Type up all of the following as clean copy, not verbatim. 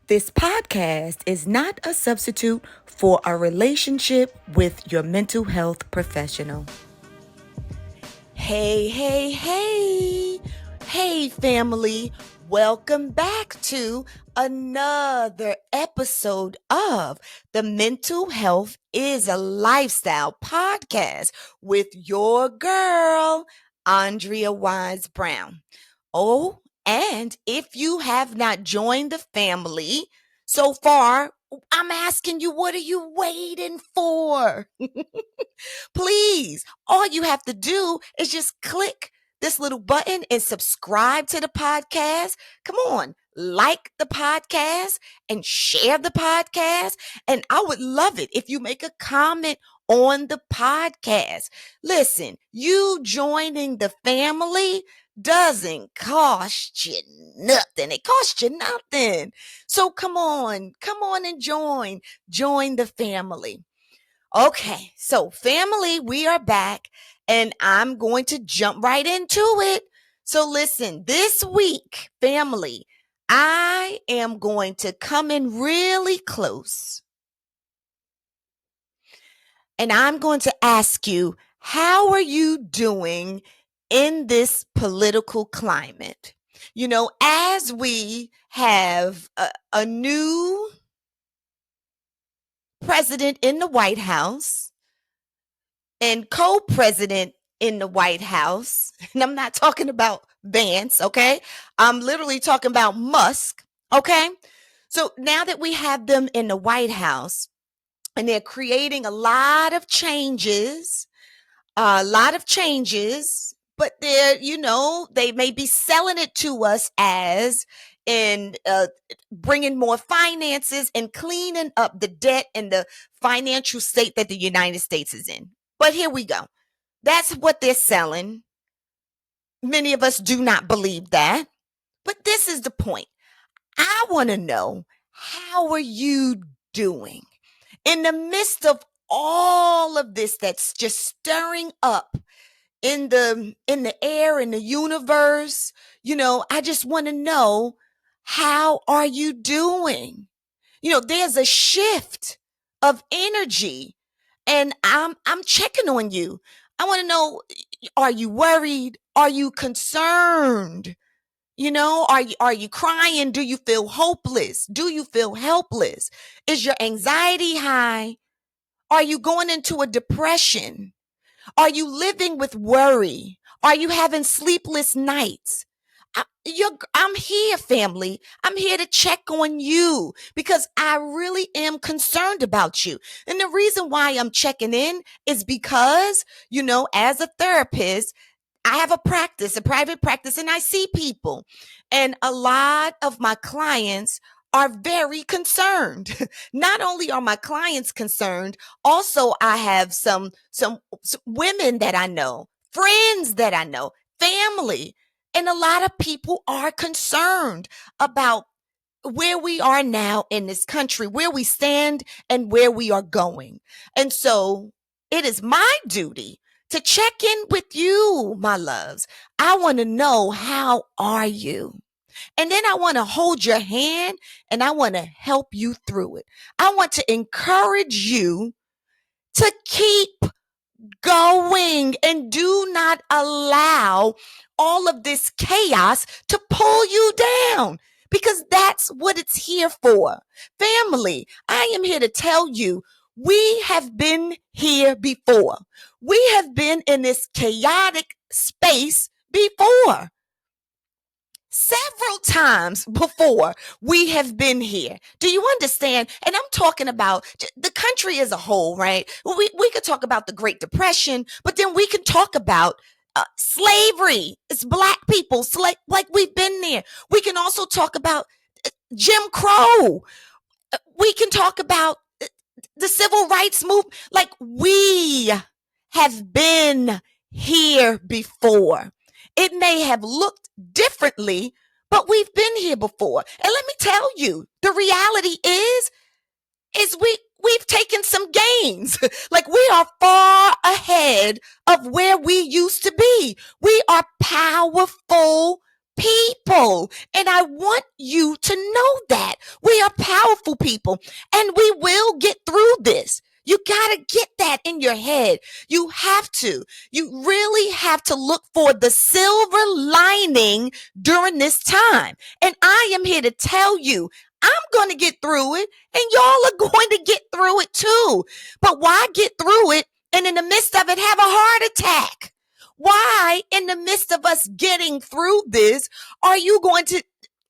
This podcast is not a substitute for a relationship with your mental health professional. Hey, hey, hey. Hey, family. Welcome back to another episode of the Mental Health is a Lifestyle podcast with your girl, Andrea Wise-Brown. Oh, and if you have not joined the family so far, I'm asking you, what are you waiting for? Please, all you have to do is just click this little button and subscribe to the podcast. Come on, like the podcast and share the podcast. And I would love it if you make a comment on the podcast. Listen, you joining the family doesn't cost you nothing. It costs you nothing. So come on and join the family. Okay, so family, we are back and I'm going to jump right into it. So listen, this week, family, I am going to come in really close and I'm going to ask you, how are you doing in this political climate? You know, as we have a new president in the White House, and co-president in the White House, and I'm not talking about Vance, okay? I'm literally talking about Musk, okay? So now that we have them in the White House and they're creating a lot of changes, but they may be selling it to us as in bringing more finances and cleaning up the debt and the financial state that the United States is in. But here we go. That's what they're selling. Many of us do not believe that. But this is the point. I want to know, how are you doing in the midst of all of this that's just stirring up in the air, in the universe? I just want to know, how are you doing? There's a shift of energy and I'm checking on you. I want to know, are you worried? Are you concerned? Are you crying? Do you feel hopeless? Do you feel helpless? Is your anxiety high? Are you going into a depression? Are you living with worry? Are you having sleepless nights? I'm here, family. I'm here to check on you because I really am concerned about you. And the reason why I'm checking in is because, as a therapist, I have a private practice, and I see people. And a lot of my clients are very concerned. Not only are my clients concerned, also I have some women that I know, friends that I know, family, and a lot of people are concerned about where we are now in this country, where we stand and where we are going. And so it is my duty to check in with you, my loves. I want to know, how are you? And then I want to hold your hand and I want to help you through it. I want to encourage you to keep going and do not allow all of this chaos to pull you down, because that's what it's here for. Family, I am here to tell you, we have been here before. We have been in this chaotic space before. Several times before we have been here. Do you understand? And I'm talking about the country as a whole, right? We could talk about the Great Depression, but then we can talk about slavery. It's Black people, like we've been there. We can also talk about Jim Crow. We can talk about the civil rights movement. Like, we have been here before. It may have looked differently, but we've been here before. And let me tell you, the reality is we've taken some gains. Like, we are far ahead of where we used to be. We are powerful people. And I want you to know that we are powerful people, and we will get through this. You got to get that in your head. You have to. You really have to look for the silver lining during this time. And I am here to tell you, I'm going to get through it, and y'all are going to get through it too. But why get through it and in the midst of it have a heart attack? Why, in the midst of us getting through this, are you going to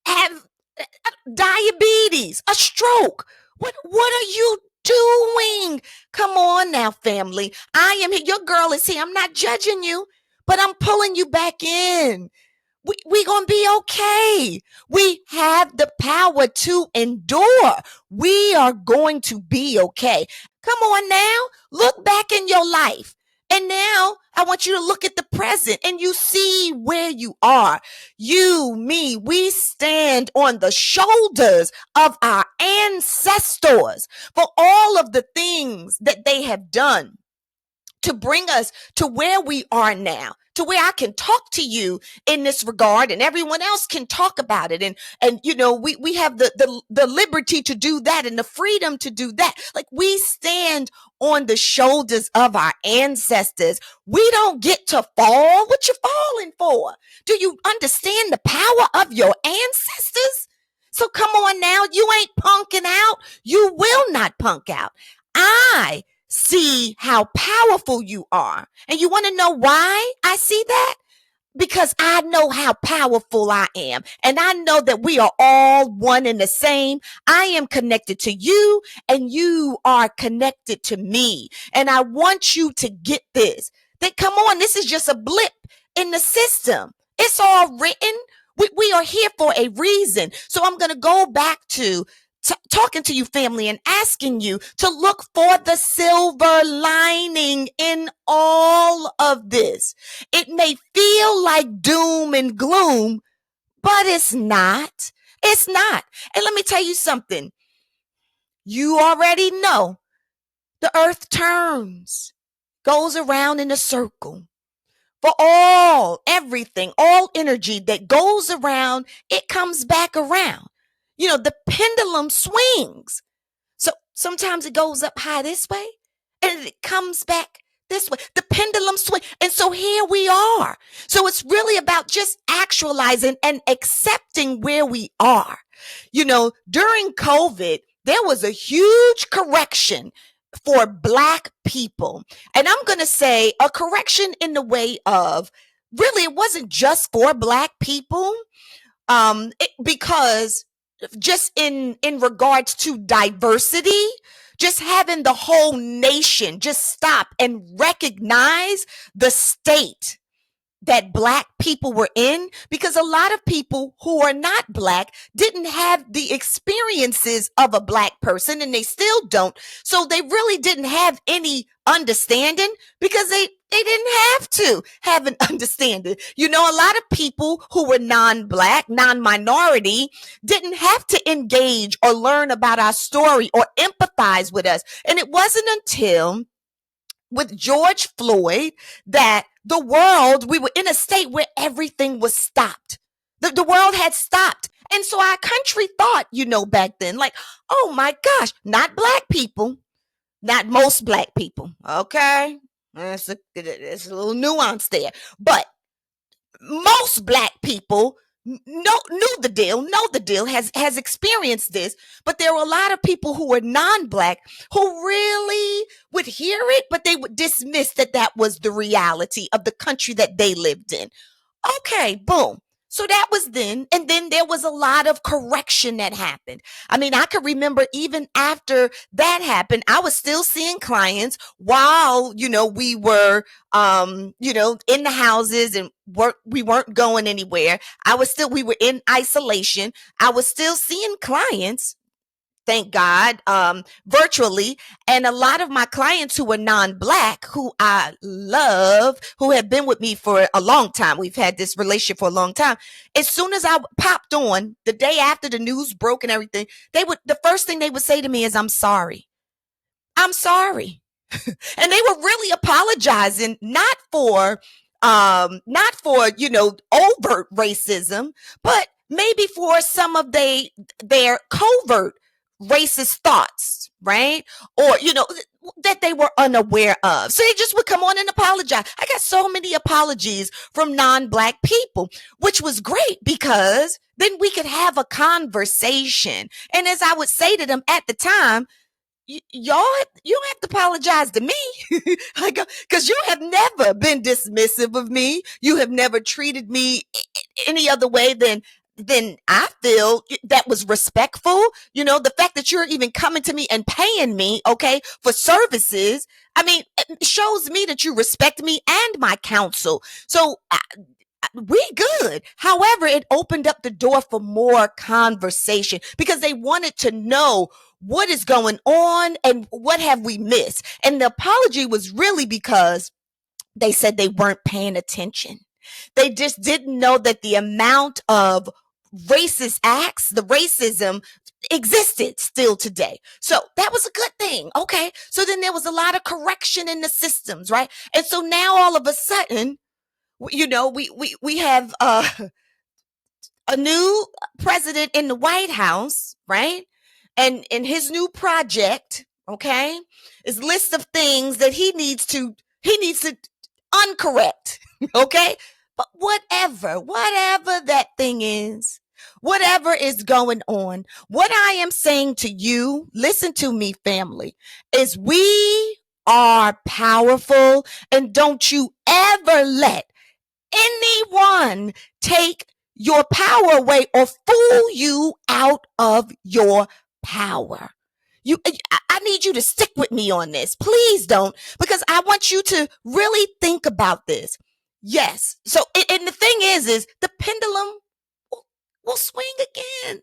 have diabetes, a stroke? What are you doing? Come on now, family. I am here. Your girl is here. I'm not judging you, but I'm pulling you back in. We gonna be okay. We have the power to endure. We are going to be okay. Come on now, look back in your life. And now I want you to look at the present and you see where you are. You, me, we stand on the shoulders of our ancestors for all of the things that they have done to bring us to where we are now, to where I can talk to you in this regard and everyone else can talk about it. And you know, we have the liberty to do that and the freedom to do that. Like, we stand on the shoulders of our ancestors. We don't get to fall. What you falling for? Do you understand the power of your ancestors? So come on now, you ain't punking out. You will not punk out. I see how powerful you are. And you want to know why I see that? Because I know how powerful I am. And I know that we are all one and the same. I am connected to you and you are connected to me. And I want you to get this. That, come on, this is just a blip in the system. It's all written. We are here for a reason. So I'm going to go back to talking to you, family, and asking you to look for the silver lining in all of this. It may feel like doom and gloom, but it's not. It's not. And let me tell you something. You already know the earth turns, goes around in a circle. For everything, all energy that goes around, it comes back around. You know, the pendulum swings. So sometimes it goes up high this way and it comes back this way. The pendulum swing. And so here we are. So it's really about just actualizing and accepting where we are. You know, during COVID, there was a huge correction for Black people. And I'm going to say a correction in the way of, really, it wasn't just for Black people, because just in regards to diversity, just having the whole nation just stop and recognize the state that Black people were in, because a lot of people who are not Black didn't have the experiences of a Black person, and they still don't. So they really didn't have any understanding because they didn't have to have an understanding. You know, a lot of people who were non-Black, non-minority, didn't have to engage or learn about our story or empathize with us. And it wasn't until with George Floyd that we were in a state where everything was stopped. The world had stopped. And so our country thought, you know, back then, like, oh my gosh, not Black people, not most Black people. Okay. There's a little nuance there. But most Black people knew the deal, has experienced this, but there were a lot of people who were non-Black who really would hear it, but they would dismiss that was the reality of the country that they lived in. Okay, boom. So that was then. And then there was a lot of correction that happened. I mean, I could remember even after that happened, I was still seeing clients while, you know, we were, you know, in the houses and we weren't going anywhere. We were in isolation. I was still seeing clients, thank God, virtually. And a lot of my clients who were non-Black, who I love, who have been with me for a long time, we've had this relationship for a long time. As soon as I popped on, the day after the news broke and everything, the first thing they would say to me is, I'm sorry. I'm sorry. And they were really apologizing, not for, you know, overt racism, but maybe for some of their covert racist thoughts, right? Or, that they were unaware of. So they just would come on and apologize. I got so many apologies from non-Black people, which was great because then we could have a conversation. And as I would say to them at the time, y'all, you don't have to apologize to me. Because you have never been dismissive of me. You have never treated me any other way than I feel that was respectful. The fact that you're even coming to me and paying me, okay, for services, I mean, it shows me that you respect me and my counsel. So we good. However, it opened up the door for more conversation because they wanted to know what is going on and what have we missed. And the apology was really because they said they weren't paying attention. They just didn't know that the amount of racist acts, the racism existed still today. So that was a good thing. Okay. So then there was a lot of correction in the systems, right? And so now all of a sudden, we have a new president in the White House, right? And in his new project, okay, is list of things that he needs to uncorrect, okay? But whatever that thing is, whatever is going on, what I am saying to you, listen to me, family, is we are powerful, and don't you ever let anyone take your power away or fool you out of your power. I need you to stick with me on this. Please don't, because I want you to really think about this. Yes. So, and the thing is the pendulum will swing again.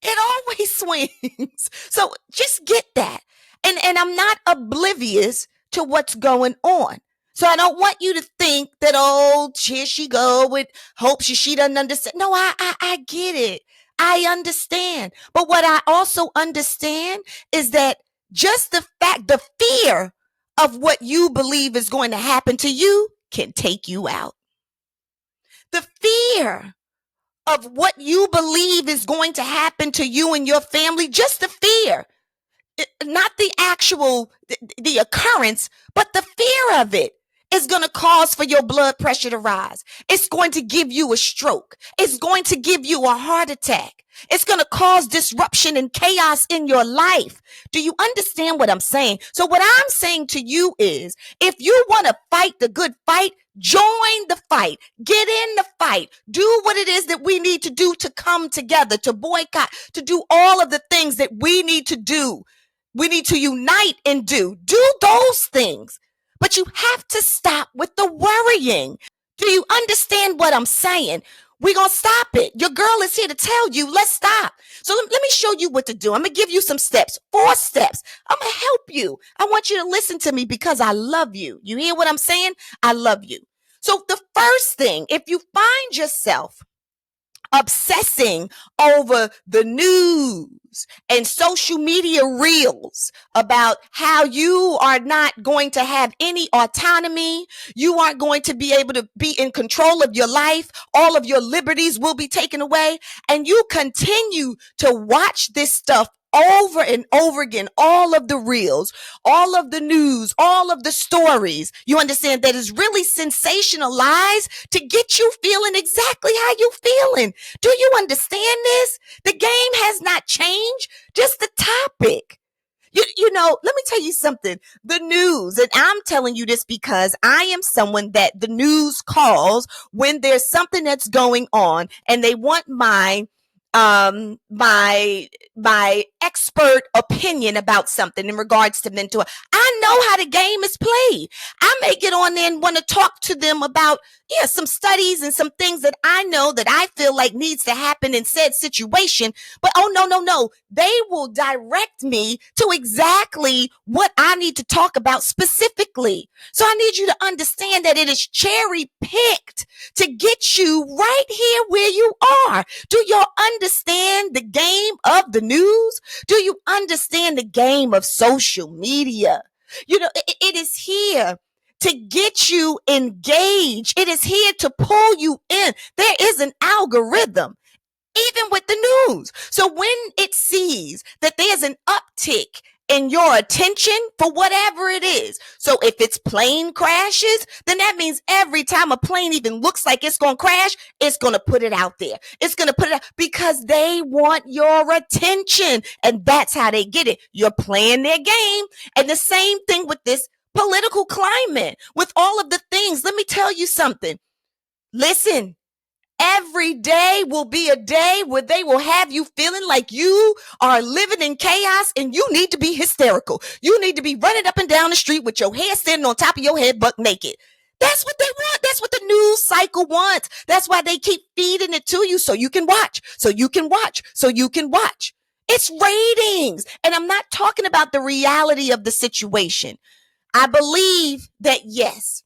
It always swings. So just get that. And I'm not oblivious to what's going on. So I don't want you to think that, oh, here she go with hope she doesn't understand. No, I get it. I understand. But what I also understand is that just the fear of what you believe is going to happen to you can take you out. The fear of what you believe is going to happen to you and your family, just the fear, not the actual, the occurrence, but the fear of it is going to cause for your blood pressure to rise. It's going to give you a stroke. It's going to give you a heart attack. It's going to cause disruption and chaos in your life. Do you understand what I'm saying? So what I'm saying to you is, if you want to fight the good fight, join the fight. Get in the fight. Do what it is that we need to do to come together, to boycott, to do all of the things that we need to do. We need to unite and do those things. But you have to stop with the worrying. Do you understand what I'm saying? We're going to stop it. Your girl is here to tell you, let's stop. So let me show you what to do. I'm going to give you some steps, 4 steps. I'm going to help you. I want you to listen to me because I love you. You hear what I'm saying? I love you. So the first thing, if you find yourself obsessing over the news and social media reels about how you are not going to have any autonomy, you aren't going to be able to be in control of your life, all of your liberties will be taken away, and you continue to watch this stuff over and over again, all of the reels, all of the news, all of the stories, you understand that is really sensationalized to get you feeling exactly how you feeling. Do you understand this? The game has not changed, just the topic. Let me tell you something. The news, and I'm telling you this because I am someone that the news calls when there's something that's going on and they want my expert opinion about something in regards to mental health. I know how the game is played. I may get on there and want to talk to them about some studies and some things that I know that I feel like needs to happen in said situation. But no. They will direct me to exactly what I need to talk about specifically. So I need you to understand that it is cherry picked to get you right here where you are. Do y'all understand the game of the news? Do you understand the game of social media? It is here to get you engaged. It is here to pull you in. There is an algorithm, even with the news. So when it sees that there's there's an uptick in your attention for whatever it is. So if it's plane crashes, then that means every time a plane even looks like it's going to crash, it's going to put it out there. It's going to put it out because they want your attention. And that's how they get it. You're playing their game. And the same thing with this political climate, with all of the things. Let me tell you something. Listen. Every day will be a day where they will have you feeling like you are living in chaos and you need to be hysterical. You need to be running up and down the street with your hair standing on top of your head, buck naked. That's what they want. That's what the news cycle wants. That's why they keep feeding it to you so you can watch, so you can watch, so you can watch. It's ratings. And I'm not talking about the reality of the situation. I believe that, yes,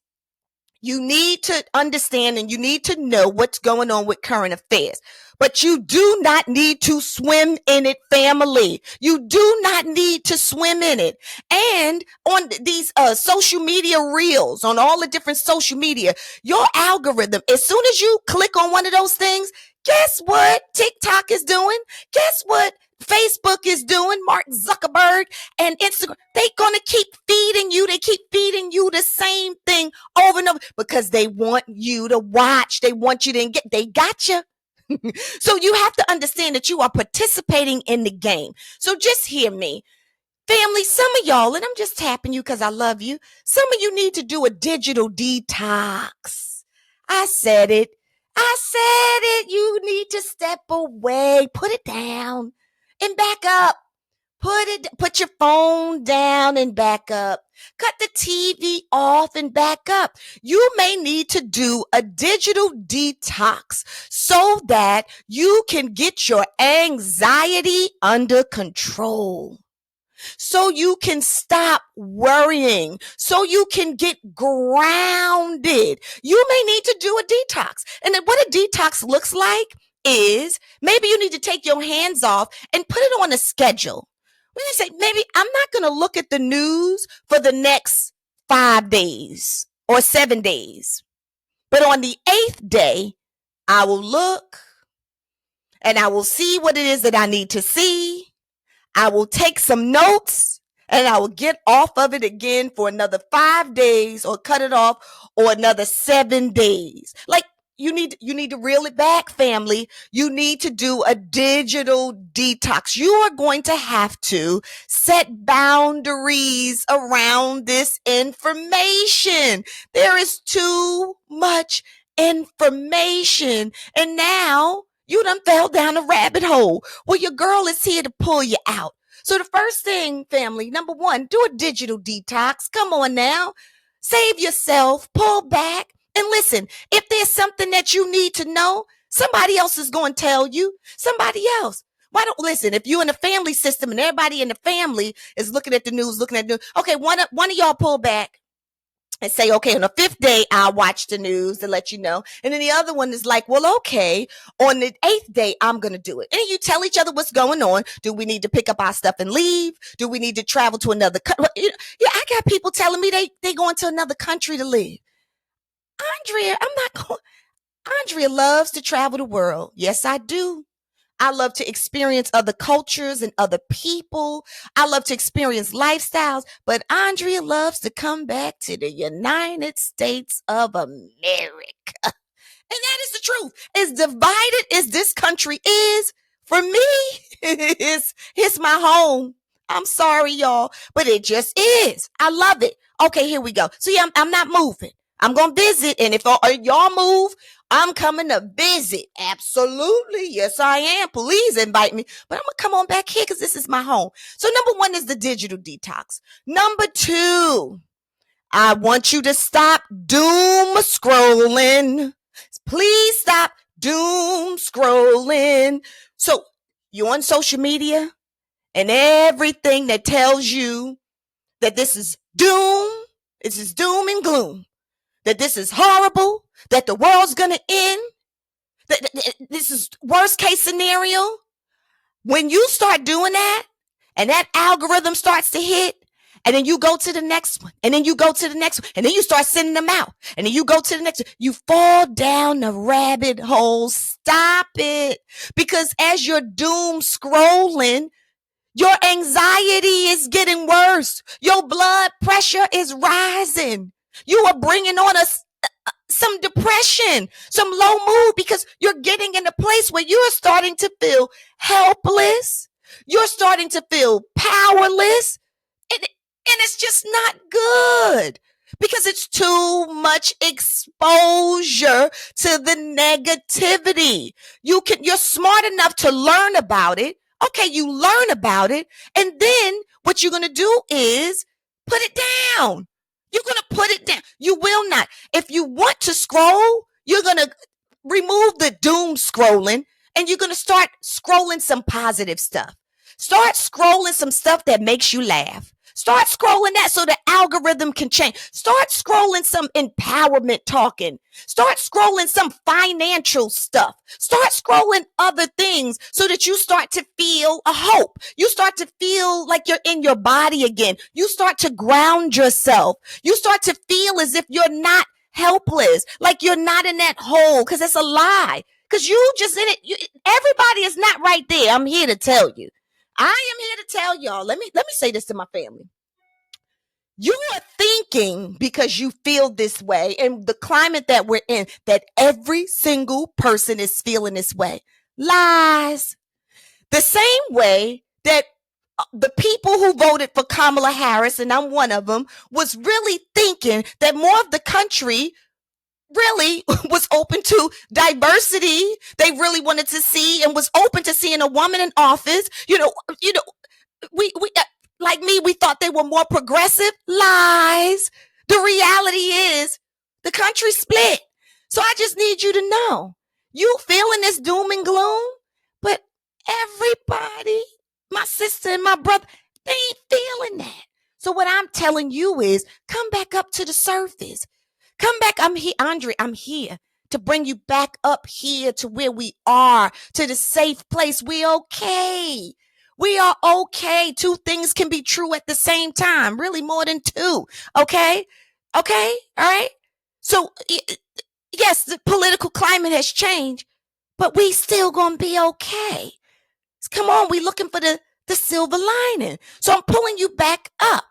you need to understand and you need to know what's going on with current affairs. But you do not need to swim in it, family. You do not need to swim in it. And on these social media reels, on all the different social media, your algorithm, as soon as you click on one of those things, guess what TikTok is doing? Guess what Facebook is doing? Mark Zuckerberg and Instagram, they're going to keep feeding you. They keep feeding you the same thing over and over because they want you to watch. They want you to engage. They got you. So you have to understand that you are participating in the game. So just hear me. Family, some of y'all, and I'm just tapping you because I love you, some of you need to do a digital detox. I said it. You need to step away, put it down and back up. Put your phone down and back up. Cut the TV off and back up. You may need to do a digital detox so that you can get your anxiety under control. So you can stop worrying, so you can get grounded. You may need to do a detox. And then what a detox looks like is maybe you need to take your hands off and put it on a schedule. When you say, maybe I'm not going to look at the news for the next 5 days or 7 days. But on the 8th day, I will look and I will see what it is that I need to see. I will take some notes and I will get off of it again for another 5 days or cut it off or another 7 days. Like you need to reel it back, family. You need to do a digital detox. You are going to have to set boundaries around this information. There is too much information. And now you done fell down a rabbit hole. Well, your girl is here to pull you out. So the first thing, family, number one, do a digital detox. Come on now. Save yourself, pull back, and listen. If there's something that you need to know, somebody else is going to tell you. Somebody else. Why don't listen? If you're in a family system and everybody in the family is looking at the news, okay, one of y'all pull back and say, okay, on the 5th day, I'll watch the news to let you know. And then the other one is like, well, okay, on the 8th day, I'm going to do it. And you tell each other what's going on. Do we need to pick up our stuff and leave? Do we need to travel to another country? Yeah, I got people telling me they going to another country to live. Andrea, I'm not going. Andrea loves to travel the world. Yes, I do. I love to experience other cultures and other people. I love to experience lifestyles. But Andrea loves to come back to the United States of America. And that is the truth. As divided as this country is, for me, it's my home. I'm sorry, y'all, but it just is. I love it. Okay, here we go. So yeah, I'm not moving. I'm going to visit. And if y'all move, I'm coming to visit. Absolutely. Yes, I am. Please invite me. But I'm going to come on back here because this is my home. So number one is the digital detox. Number two, I want you to stop doom scrolling. Please stop doom scrolling. So you're on social media and everything that tells you that this is doom, this is doom and gloom, that this is horrible, that the world's going to end, that this is worst case scenario. When you start doing that and that algorithm starts to hit, and then you go to the next one, and then you go to the next one, and then you start sending them out, and then you go to the next one, you fall down the rabbit hole. Stop it. Because as you're doom scrolling, Your anxiety is getting worse. Your blood pressure is rising. You are bringing on some depression, some low mood, because you're getting in a place where you're starting to feel helpless. You're starting to feel powerless. And it's just not good because it's too much exposure to the negativity. You're smart enough to learn about it. Okay, you learn about it. And then what you're going to do is put it down. You're going to put it down. You will not. If you want to scroll, you're going to remove the doom scrolling and you're going to start scrolling some positive stuff. Start scrolling some stuff that makes you laugh. Start scrolling that so the algorithm can change. Start scrolling some empowerment talking. Start scrolling some financial stuff. Start scrolling other things so that you start to feel a hope. You start to feel like you're in your body again. You start to ground yourself. You start to feel as if you're not helpless, like you're not in that hole, because it's a lie. Because you just in it. Everybody is not right there. I'm here to tell you. I am here to tell y'all. Let me say this to my family. You are thinking because you feel this way and the climate that we're in, that every single person is feeling this way. Lies. The same way that the people who voted for Kamala Harris, and I'm one of them, was really thinking that more of the country really was open to diversity. They really wanted to see and was open to seeing a woman in office. We like me, we thought they were more progressive. Lies. The reality is the country split. So I just need you to know, you feeling this doom and gloom, but everybody, my sister and my brother, they ain't feeling that. So what I'm telling you is come back up to the surface. Come back. I'm here, Andrea. I'm here to bring you back up here to where we are, to the safe place. We okay. We are okay. Two things can be true at the same time. Really more than two. Okay? Okay? All right? So, yes, the political climate has changed, but we still gonna be okay. Come on, we looking for the silver lining. So I'm pulling you back up.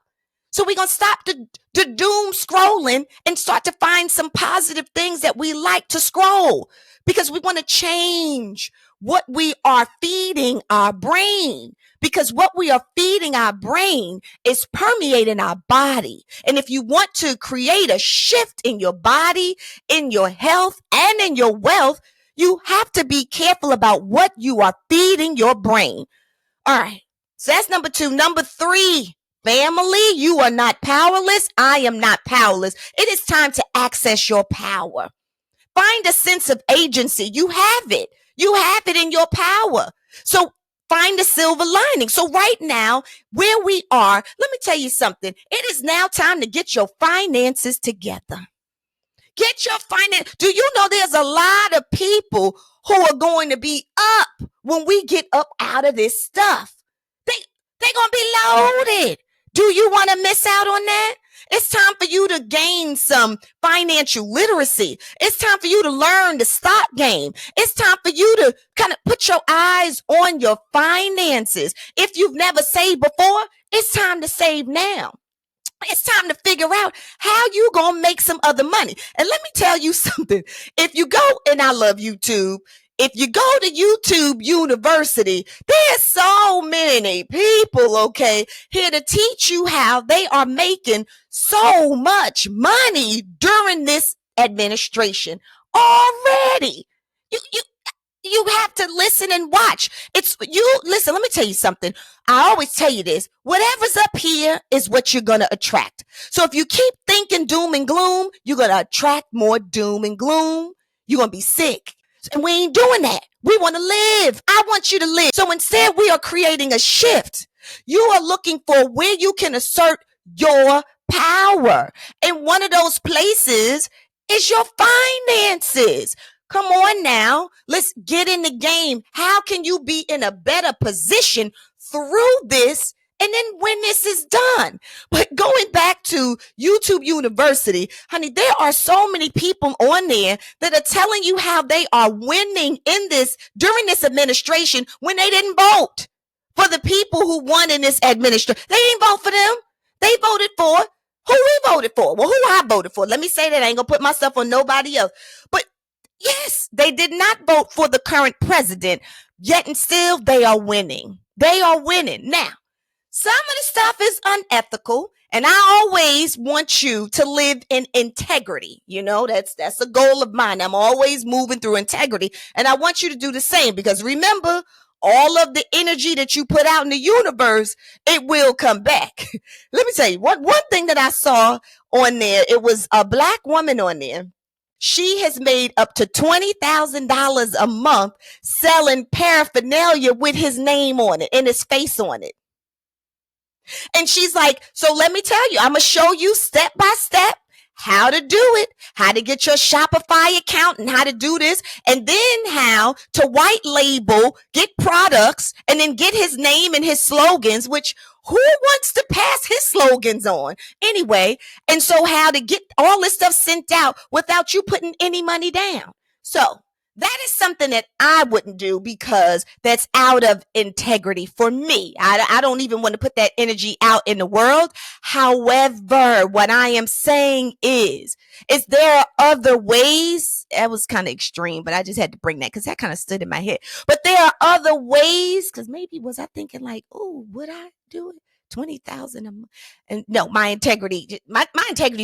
So we're going to stop the doom scrolling and start to find some positive things that we like to scroll, because we want to change what we are feeding our brain, because what we are feeding our brain is permeating our body. And if you want to create a shift in your body, in your health, and in your wealth, you have to be careful about what you are feeding your brain. All right. So that's number 2. Number 3, family, you are not powerless. I am not powerless. It is time to access your power. Find a sense of agency. You have it. You have it in your power. So find a silver lining. So right now, where we are, let me tell you something. It is now time to get your finances together. Get your finance. Do you know there's a lot of people who are going to be up when we get up out of this stuff? They're going to be loaded. Do you want to miss out on that? It's time for you to gain some financial literacy. It's time for you to learn the stock game. It's time for you to kind of put your eyes on your finances. If you've never saved before, it's time to save now. It's time to figure out how you gonna make some other money. And let me tell you something. If you go, and I love YouTube, if you go to YouTube University, there's so many people, okay, here to teach you how they are making so much money during this administration already. You have to listen and watch. Listen, let me tell you something. I always tell you this. Whatever's up here is what you're going to attract. So if you keep thinking doom and gloom, you're going to attract more doom and gloom. You're going to be sick. And we ain't doing that. We want to live. I want you to live. So instead, we are creating a shift. You are looking for where you can assert your power. And one of those places is your finances. Come on now. Let's get in the game. How can you be in a better position through this and then when this is done? But going back to YouTube University, honey, there are so many people on there that are telling you how they are winning in this during this administration when they didn't vote. for the people who won in this administration. They ain't vote for them. They voted for who we voted for. Well, who I voted for. Let me say that. I ain't gonna put myself on nobody else. But yes, they did not vote for the current president, yet and still they are winning. They are winning. Now, some of the stuff is unethical, and I always want you to live in integrity. You know, that's a goal of mine. I'm always moving through integrity, and I want you to do the same, because remember, all of the energy that you put out in the universe, it will come back. Let me tell you, one thing that I saw on there, it was a Black woman on there. She has made up to $20,000 a month selling paraphernalia with his name on it and his face on it. And she's like, so let me tell you, I'm going to show you step by step how to do it, how to get your Shopify account and how to do this, and then how to white label, get products, and then get his name and his slogans, which who wants to pass his slogans on anyway? And so how to get all this stuff sent out without you putting any money down. So that is something that I wouldn't do, because that's out of integrity for me. I don't even want to put that energy out in the world. However, what I am saying is there are other ways. That was kind of extreme, but I just had to bring that because that kind of stood in my head. But there are other ways, because maybe was I thinking like, oh, would I do it? 20,000 a month. And no, my integrity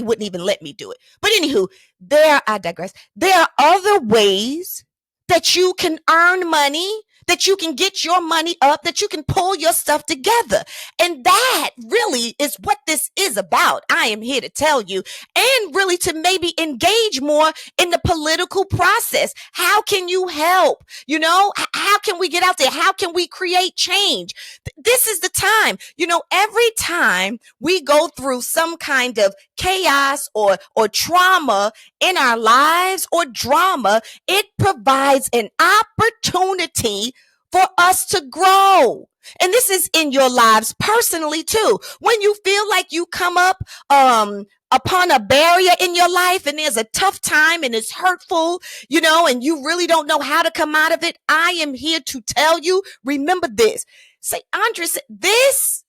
wouldn't even let me do it. But anywho, I digress. There are other ways that you can earn money, that you can get your money up, that you can pull your stuff together. And that really is what this is about. I am here to tell you, and really to maybe engage more in the political process. How can you help? You know, how can we get out there? How can we create change? This is the time. You know, every time we go through some kind of chaos or trauma in our lives or drama, it provides an opportunity for us to grow. And this is in your lives personally too. When you feel like you come up upon a barrier in your life and there's a tough time and it's hurtful, you know, and you really don't know how to come out of it, I am here to tell you, remember this. Say, Andrea, this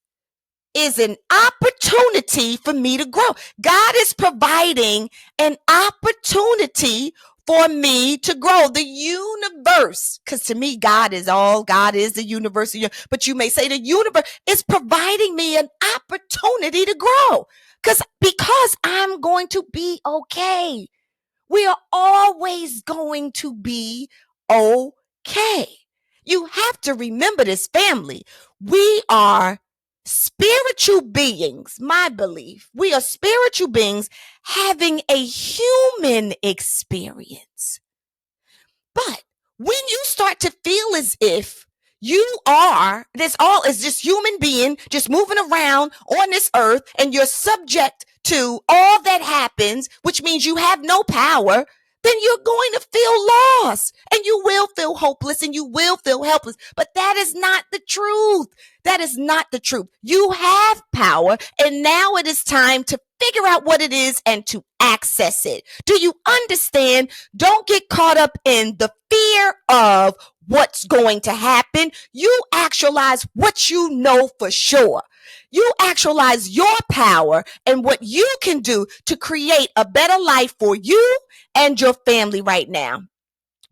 is an opportunity for me to grow. God is providing an opportunity for me to grow. The universe, because to me, God is the universe. But you may say the universe is providing me an opportunity to grow because I'm going to be okay. We are always going to be okay. You have to remember this, family. We are spiritual beings, my belief. We are spiritual beings having a human experience. But when you start to feel as if this all is just human being just moving around on this earth and you're subject to all that happens, which means you have no power, then you're going to feel lost and you will feel hopeless and you will feel helpless. But that is not the truth. That is not the truth. You have power, and now it is time to figure out what it is and to access it. Do you understand? Don't get caught up in the fear of what's going to happen. You actualize what you know for sure. You actualize your power and what you can do to create a better life for you and your family right now.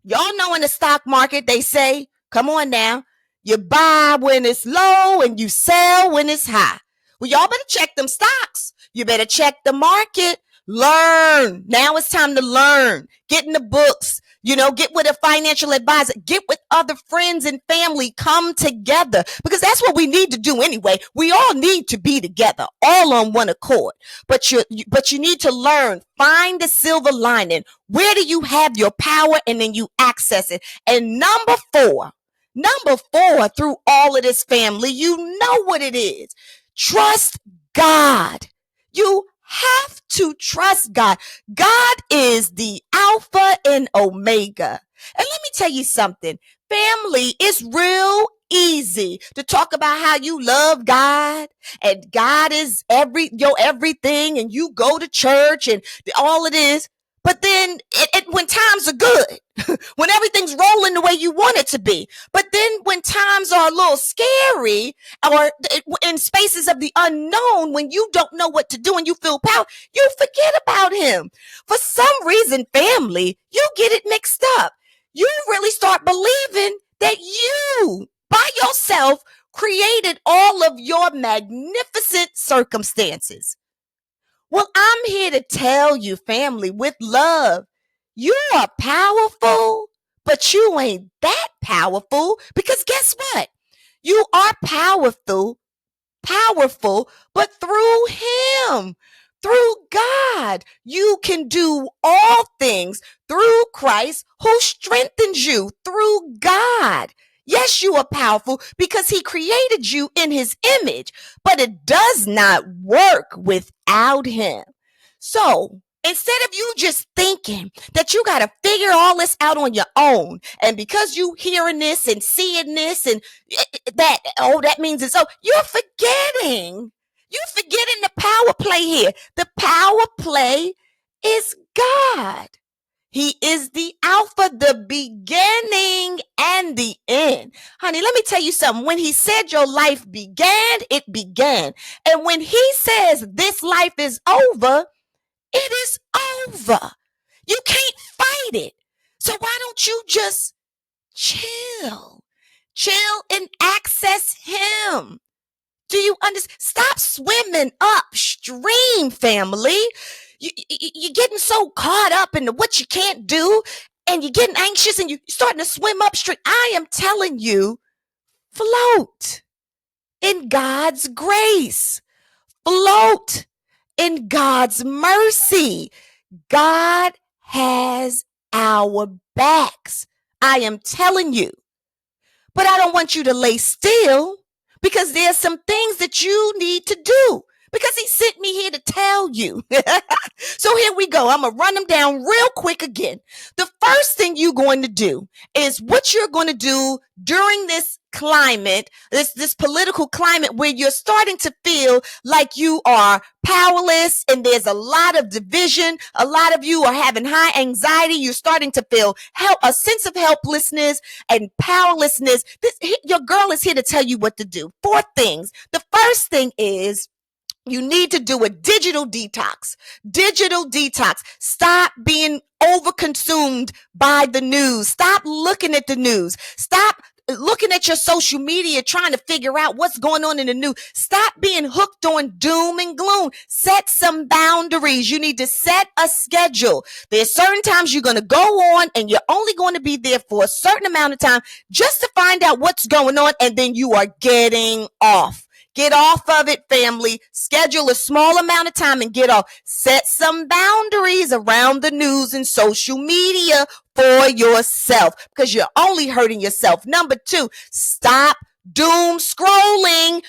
Y'all know in the stock market, they say, come on now, you buy when it's low and you sell when it's high. Well, y'all better check them stocks. You better check the market. Learn. Now it's time to learn. Get in the books. You know, get with a financial advisor, get with other friends and family, come together, because that's what we need to do anyway. We all need to be together, all on one accord. But you need to learn, find the silver lining. Where do you have your power? And then you access it. And number four, through all of this, family, you know what it is. Trust God. You have to trust God. God is the Alpha and Omega. And let me tell you something, family, it's real easy to talk about how you love God and God is everything and you go to church and all it is. But then when times are good, when everything's rolling the way you want it to be. But then when times are a little scary or in spaces of the unknown, when you don't know what to do and you feel power, you forget about him. For some reason, family, you get it mixed up. You really start believing that you, by yourself, created all of your magnificent circumstances. Well, I'm here to tell you, family, with love, you are powerful, but you ain't that powerful because guess what? You are powerful, but through him, through God, you can do all things through Christ who strengthens you through God. Yes, you are powerful because he created you in his image, but it does not work without him. So instead of you just thinking that you got to figure all this out on your own, and because you hearing this and seeing this and that, oh, that means it's, oh, you're forgetting. You're forgetting the power play here. The power play is God. He is the Alpha, the beginning and the end. Honey, let me tell you something. When he said your life began, it began. And when he says this life is over, it is over. You can't fight it. So why don't you just chill and access him? Do you understand? Stop swimming upstream, family. You're getting so caught up in what you can't do, and you're getting anxious, and you're starting to swim upstream. I am telling you, float in God's grace. Float in God's mercy. God has our backs. I am telling you. But I don't want you to lay still because there's some things that you need to do because he sent me here to tell you. So here we go. I'm going to run them down real quick again. The first thing you're going to do is what you're going to do during this climate, this political climate where you're starting to feel like you are powerless and there's a lot of division. A lot of you are having high anxiety. You're starting to feel a sense of helplessness and powerlessness. Your girl is here to tell you what to do. 4 things. The first thing is you need to do a digital detox. Digital detox. Stop being overconsumed by the news. Stop looking at the news. Stop looking at your social media trying to figure out what's going on in the news. Stop being hooked on doom and gloom. Set some boundaries. You need to set a schedule. There's certain times you're going to go on and you're only going to be there for a certain amount of time just to find out what's going on, and then you are getting off. Get off of it, family. Schedule a small amount of time and get off. Set some boundaries around the news and social media for yourself because you're only hurting yourself. Number 2, stop doom scrolling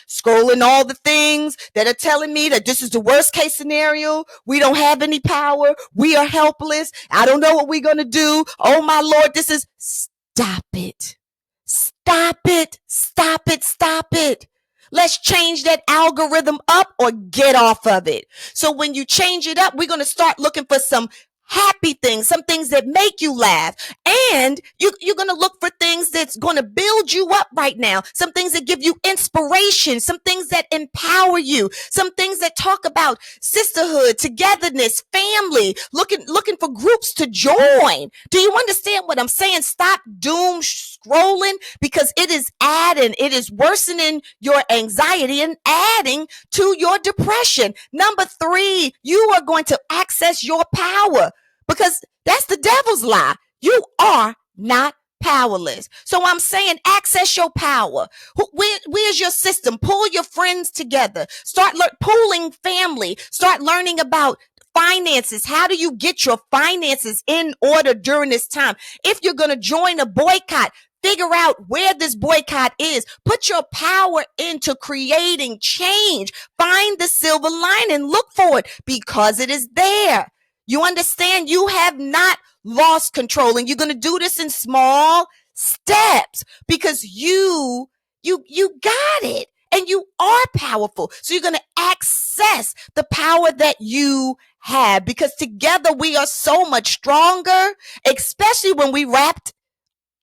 all the things that are telling me that this is the worst case scenario. We don't have any power. We are helpless. I don't know what we're going to do. Oh my Lord, stop it. Stop it. Stop it. Stop it. Let's change that algorithm up or get off of it. So when you change it up, we're going to start looking for some happy things, some things that make you laugh. And you're going to look for things that's going to build you up right now. Some things that give you inspiration, some things that empower you, some things that talk about sisterhood, togetherness, family, looking for groups to join. Do you understand what I'm saying? Stop doom scrolling because it is worsening your anxiety and adding to your depression. Number 3, you are going to access your power. Because that's the devil's lie. You are not powerless. So I'm saying access your power. Where's your system? Pull your friends together. Start pooling family. Start learning about finances. How do you get your finances in order during this time? If you're going to join a boycott, figure out where this boycott is. Put your power into creating change. Find the silver lining. Look for it because it is there. You understand? You have not lost control, and you're going to do this in small steps because you got it, and you are powerful. So you're going to access the power that you have, because together we are so much stronger, especially when we wrapped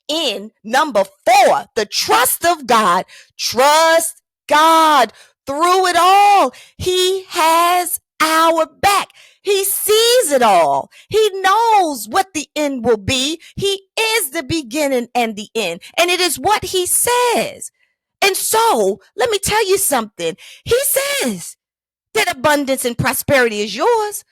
in number 4, the trust of God. Trust God through it all. He has our back. He sees it all. He knows what the end will be. He is the beginning and the end. And it is what he says. And so let me tell you something. He says that abundance and prosperity is yours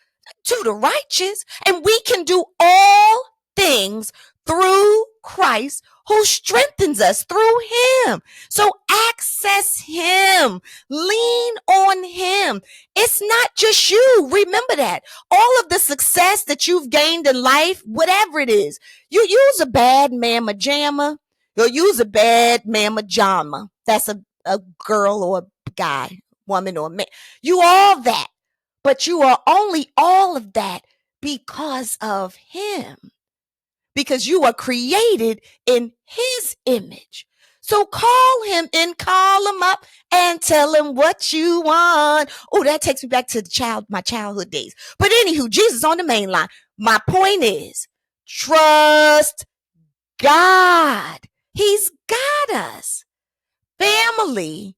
to the righteous. And we can do all things through Christ who strengthens us, through him. So access him, lean on him. It's not just you. Remember that. All of the success that you've gained in life, whatever it is, you use a bad mamma jamma, you'll use a bad mamma jamma. That's a girl or a guy, woman or man. You all that, but you are only all of that because of him. Because you are created in his image. So call him and call him up and tell him what you want. Oh, that takes me back to my childhood days. But anywho, Jesus on the main line. My point is, trust God. He's got us. Family,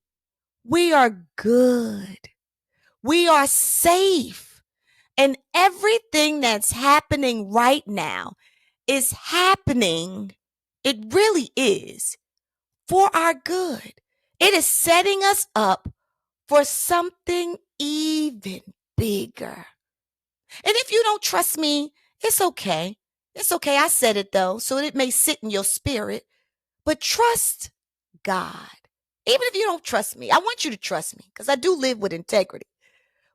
we are good. We are safe. And everything that's happening right now is happening, it really is, for our good. It is setting us up for something even bigger. And if you don't trust me, it's okay. It's okay. I said it though, so it may sit in your spirit. But trust God. Even if you don't trust me, I want you to trust me because I do live with integrity.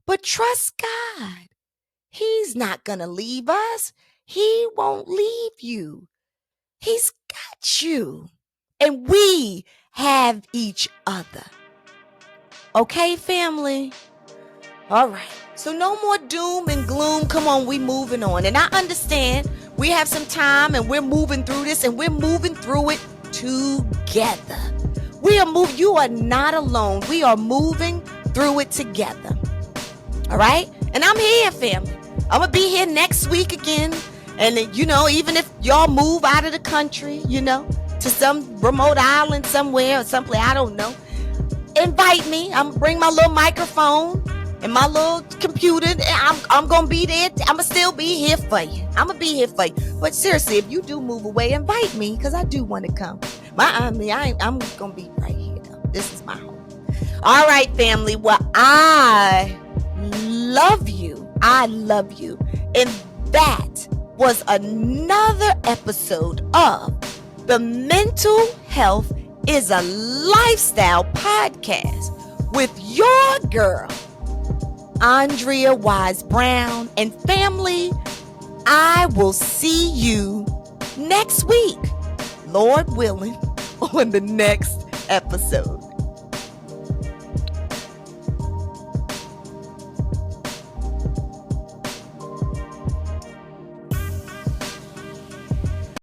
But trust God. He's not going to leave us. He won't leave you. He's got you. And we have each other. Okay, family? All right. So no more doom and gloom. Come on, we moving on. And I understand we have some time and we're moving through this and we're moving through it together. You are not alone. We are moving through it together. All right? And I'm here, family. I'm going to be here next week again. And, even if y'all move out of the country, to some remote island somewhere or someplace, I don't know, invite me. I'm going to bring my little microphone and my little computer. I'm going to be there. I'm going to still be here for you. I'm going to be here for you. But seriously, if you do move away, invite me because I do want to come. I'm going to be right here. This is my home. All right, family. Well, I love you. I love you. And that was another episode of the Mental Health is a Lifestyle podcast with your girl, Andrea Wise-Brown. And family, I will see you next week, Lord willing, on the next episode.